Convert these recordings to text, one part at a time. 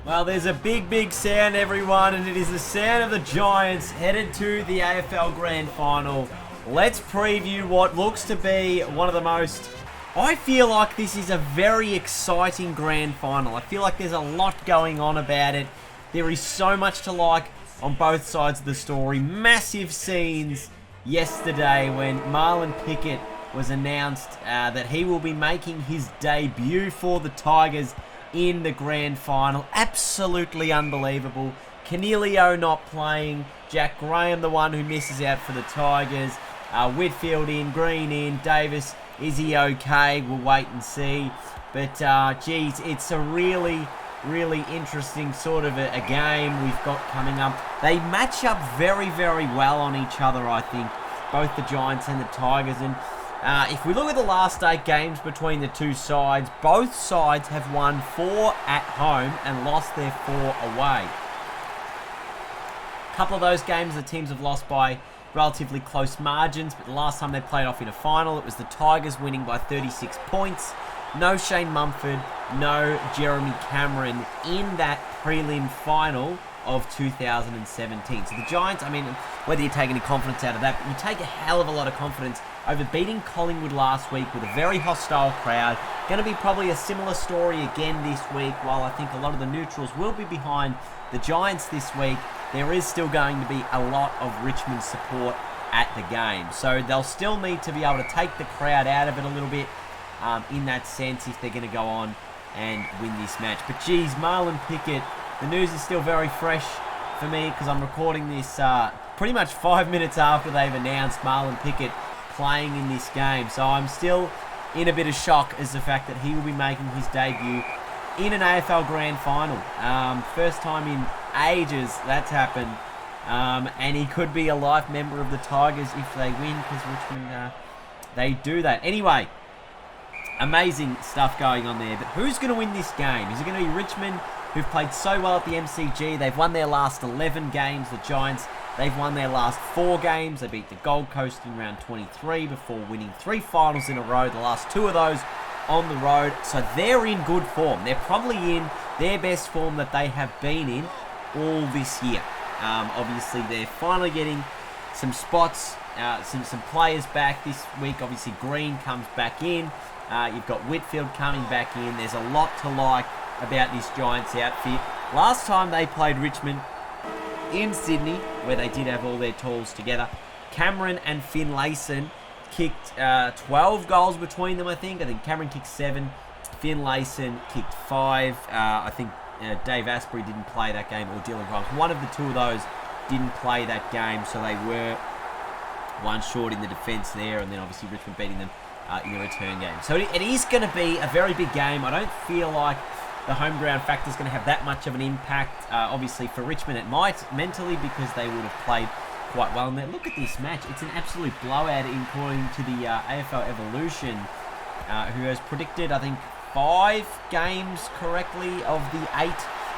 Well, there's a big, big sound, everyone, and it is the sound of the Giants headed to the AFL Grand Final. Let's preview what looks to be one of the most... I feel like this is a very exciting Grand Final. I feel like there's a lot going on about it. There is so much to like on both sides of the story. Massive scenes yesterday when Marlon Pickett was announced that he will be making his debut for the Tigers in the Grand Final. Absolutely unbelievable. Cornelio not playing. Jack Graham, the one who misses out for the Tigers. Whitfield in, Green in, Davis, is he okay? We'll wait and see. But, geez, it's a really, really interesting sort of a game we've got coming up. They match up very, very well on each other, I think, both the Giants and the Tigers. And if we look at the last 8 games between the two sides, both sides have won 4 at home and lost their 4 away. A couple of those games, the teams have lost by relatively close margins, but the last time they played off in a final, it was the Tigers winning by 36 points. No Shane Mumford, no Jeremy Cameron in that prelim final of 2017. So the Giants, I mean, whether you take any confidence out of that, but you take a hell of a lot of confidence over beating Collingwood last week with a very hostile crowd. Going to be probably a similar story again this week, while I think a lot of the neutrals will be behind the Giants this week. There is still going to be a lot of Richmond support at the game. So they'll still need to be able to take the crowd out of it a little bit in that sense if they're going to go on and win this match. But geez, Marlon Pickett, the news is still very fresh for me because I'm recording this pretty much 5 minutes after they've announced Marlon Pickett playing in this game. So I'm still in a bit of shock as the fact that he will be making his debut in an AFL Grand Final. First time in ages that's happened. And he could be a life member of the Tigers if they win, because Richmond, they do that. Anyway, amazing stuff going on there. But who's going to win this game? Is it going to be Richmond, who've played so well at the MCG? They've won their last 11 games. The Giants, they've won their last 4 games. They beat the Gold Coast in round 23 before winning 3 finals in a row. The last 2 of those on the road. So they're in good form. They're probably in their best form that they have been in all this year. Obviously, they're finally getting some spots, some players back this week. Obviously, Green comes back in. You've got Whitfield coming back in. There's a lot to like about this Giants outfit. Last time they played Richmond in Sydney, where they did have all their tools together, Cameron and Finlayson kicked 12 goals between them, I think. I think Cameron kicked 7. Finlayson kicked 5. I think Dave Asprey didn't play that game, or Dylan Grimes. One of the 2 of those didn't play that game, so they were one short in the defence there, and then obviously Richmond beating them in the return game. So it is going to be a very big game. I don't feel like the home ground factor is going to have that much of an impact. Obviously for Richmond it might, mentally, because they would have played quite well. And then look at this match. It's an absolute blowout according to the AFL Evolution, who has predicted, I think, 5 games correctly of the 8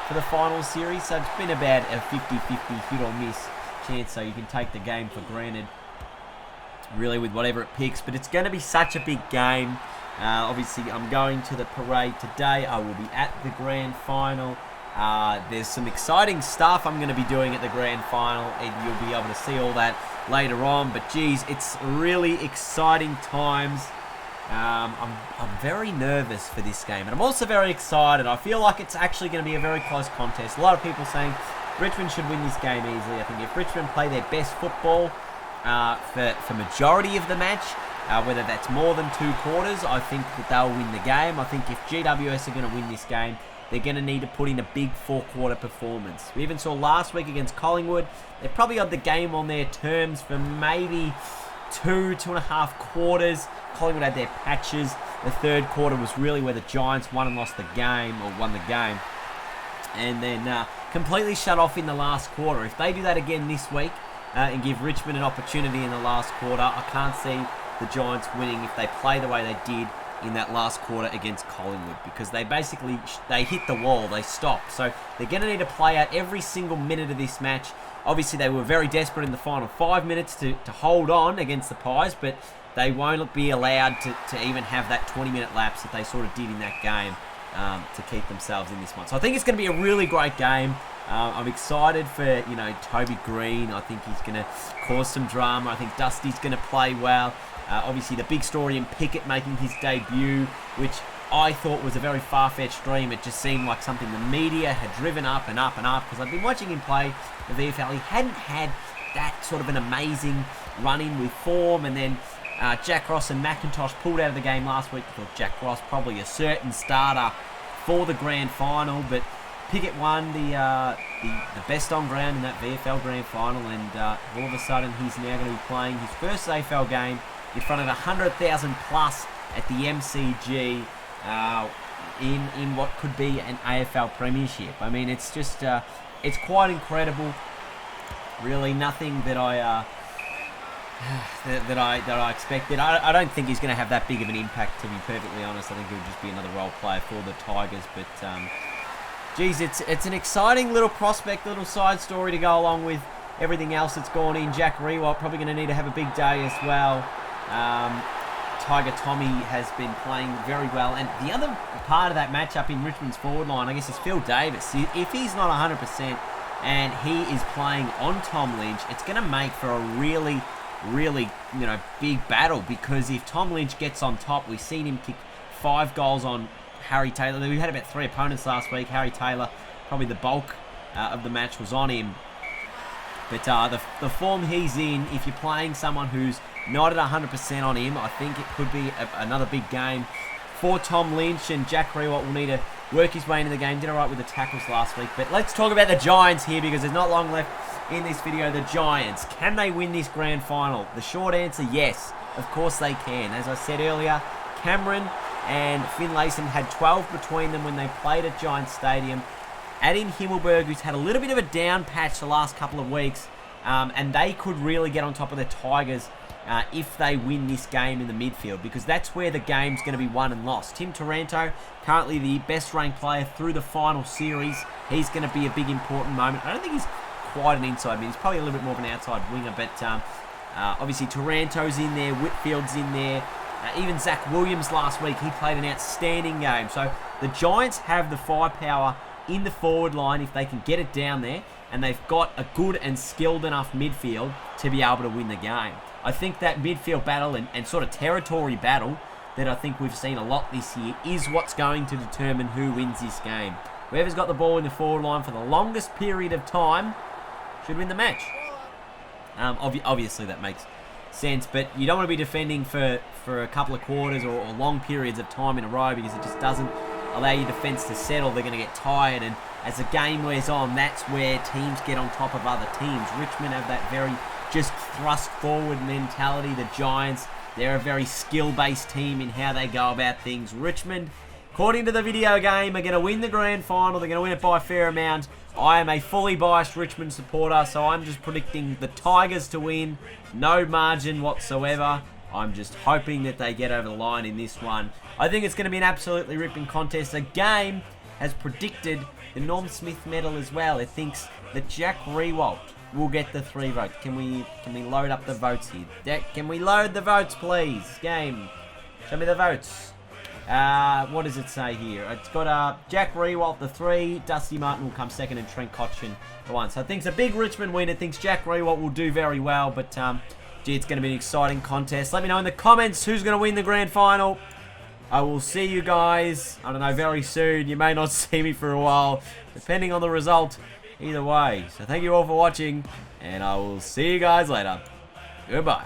for the final series. So it's been about a 50-50 hit or miss chance. So you can take the game for granted, really, with whatever it picks. But it's going to be such a big game. Obviously, I'm going to the parade today. I will be at the Grand Final. There's some exciting stuff I'm going to be doing at the Grand Final, and you'll be able to see all that later on. But geez, it's really exciting times. I'm very nervous for this game, and I'm also very excited. I feel like it's actually going to be a very close contest. A lot of people saying Richmond should win this game easily. I think if Richmond play their best football for majority of the match, whether that's more than 2 quarters, I think that they'll win the game. I think if GWS are going to win this game, they're going to need to put in a big 4-quarter performance. We even saw last week against Collingwood, they probably had the game on their terms for maybe 2.5 quarters. Collingwood had their patches. The 3rd quarter was really where the Giants won and lost the game, or won the game, and then completely shut off in the last quarter. If they do that again this week and give Richmond an opportunity in the last quarter, I can't see the Giants winning if they play the way they did in that last quarter against Collingwood, because they basically they hit the wall, they stopped. So they're going to need to play out every single minute of this match. Obviously, they were very desperate in the final 5 minutes to hold on against the Pies, but they won't be allowed to even have that 20-minute lapse that they sort of did in that game to keep themselves in this one. So I think it's going to be a really great game. I'm excited for, Toby Green. I think he's going to cause some drama. I think Dusty's going to play well. Obviously, the big story in Pickett making his debut, which I thought was a very far-fetched dream. It just seemed like something the media had driven up and up and up, because I've been watching him play the VFL. He hadn't had that sort of an amazing run-in with form, and then Jack Ross and McIntosh pulled out of the game last week. I thought Jack Ross probably a certain starter for the grand final, but Pickett won the best on ground in that VFL grand final, and all of a sudden he's now going to be playing his first AFL game in front of 100,000 plus at the MCG in what could be an AFL premiership. I mean, it's just it's quite incredible. Really, nothing that I that I expected. I don't think he's going to have that big of an impact, to be perfectly honest. I think he'll just be another role player for the Tigers. But geez, it's an exciting little prospect, little side story to go along with everything else that's gone in. Jack Riewoldt probably going to need to have a big day as well. Tiger Tommy has been playing very well, and the other part of that matchup in Richmond's forward line, I guess, is Phil Davis. If he's not 100% and he is playing on Tom Lynch, it's going to make for a really big battle, because if Tom Lynch gets on top, we've seen him kick 5 goals on Harry Taylor. We had about 3 opponents last week. Harry Taylor, probably the bulk of the match was on him. But the form he's in, if you're playing someone who's not at 100% on him, I think it could be another big game for Tom Lynch, and Jack Riewoldt will need to work his way into the game. Did all right with the tackles last week. But let's talk about the Giants here, because there's not long left in this video. The Giants, can they win this grand final? The short answer, yes. Of course they can. As I said earlier, Cameron and Finlayson had 12 between them when they played at Giants Stadium. Add in Himmelberg, who's had a little bit of a down patch the last couple of weeks, and they could really get on top of the Tigers if they win this game in the midfield, because that's where the game's going to be won and lost. Tim Taranto, currently the best ranked player through the final series. He's going to be a big important moment. I don't think he's quite an inside mid. He's probably a little bit more of an outside winger, but obviously Taranto's in there, Whitfield's in there. Even Zach Williams last week, he played an outstanding game. So the Giants have the firepower in the forward line if they can get it down there, and they've got a good and skilled enough midfield to be able to win the game. I think that midfield battle and sort of territory battle that I think we've seen a lot this year is what's going to determine who wins this game. Whoever's got the ball in the forward line for the longest period of time should win the match. Obviously that makes sense, but you don't want to be defending for a couple of quarters or long periods of time in a row, because it just doesn't allow your defence to settle. They're going to get tired, and as the game wears on, that's where teams get on top of other teams. Richmond have that very just thrust forward mentality. The Giants, they're a very skill-based team in how they go about things. Richmond, according to the video game, are going to win the grand final. They're going to win it by a fair amount. I am a fully biased Richmond supporter, so I'm just predicting the Tigers to win. No margin whatsoever. I'm just hoping that they get over the line in this one. I think it's going to be an absolutely ripping contest. The game has predicted the Norm Smith medal as well. It thinks that Jack Riewoldt will get the 3 votes. Can we load up the votes here? Can we load the votes, please? Game, show me the votes. What does it say here? It's got Jack Riewoldt the 3, Dusty Martin will come 2nd, and Trent Cotchin the 1. So I think it's a big Richmond win. It thinks Jack Riewoldt will do very well, but gee, it's going to be an exciting contest. Let me know in the comments who's going to win the grand final. I will see you guys, I don't know, very soon. You may not see me for a while, depending on the result. Either way. So thank you all for watching, and I will see you guys later. Goodbye.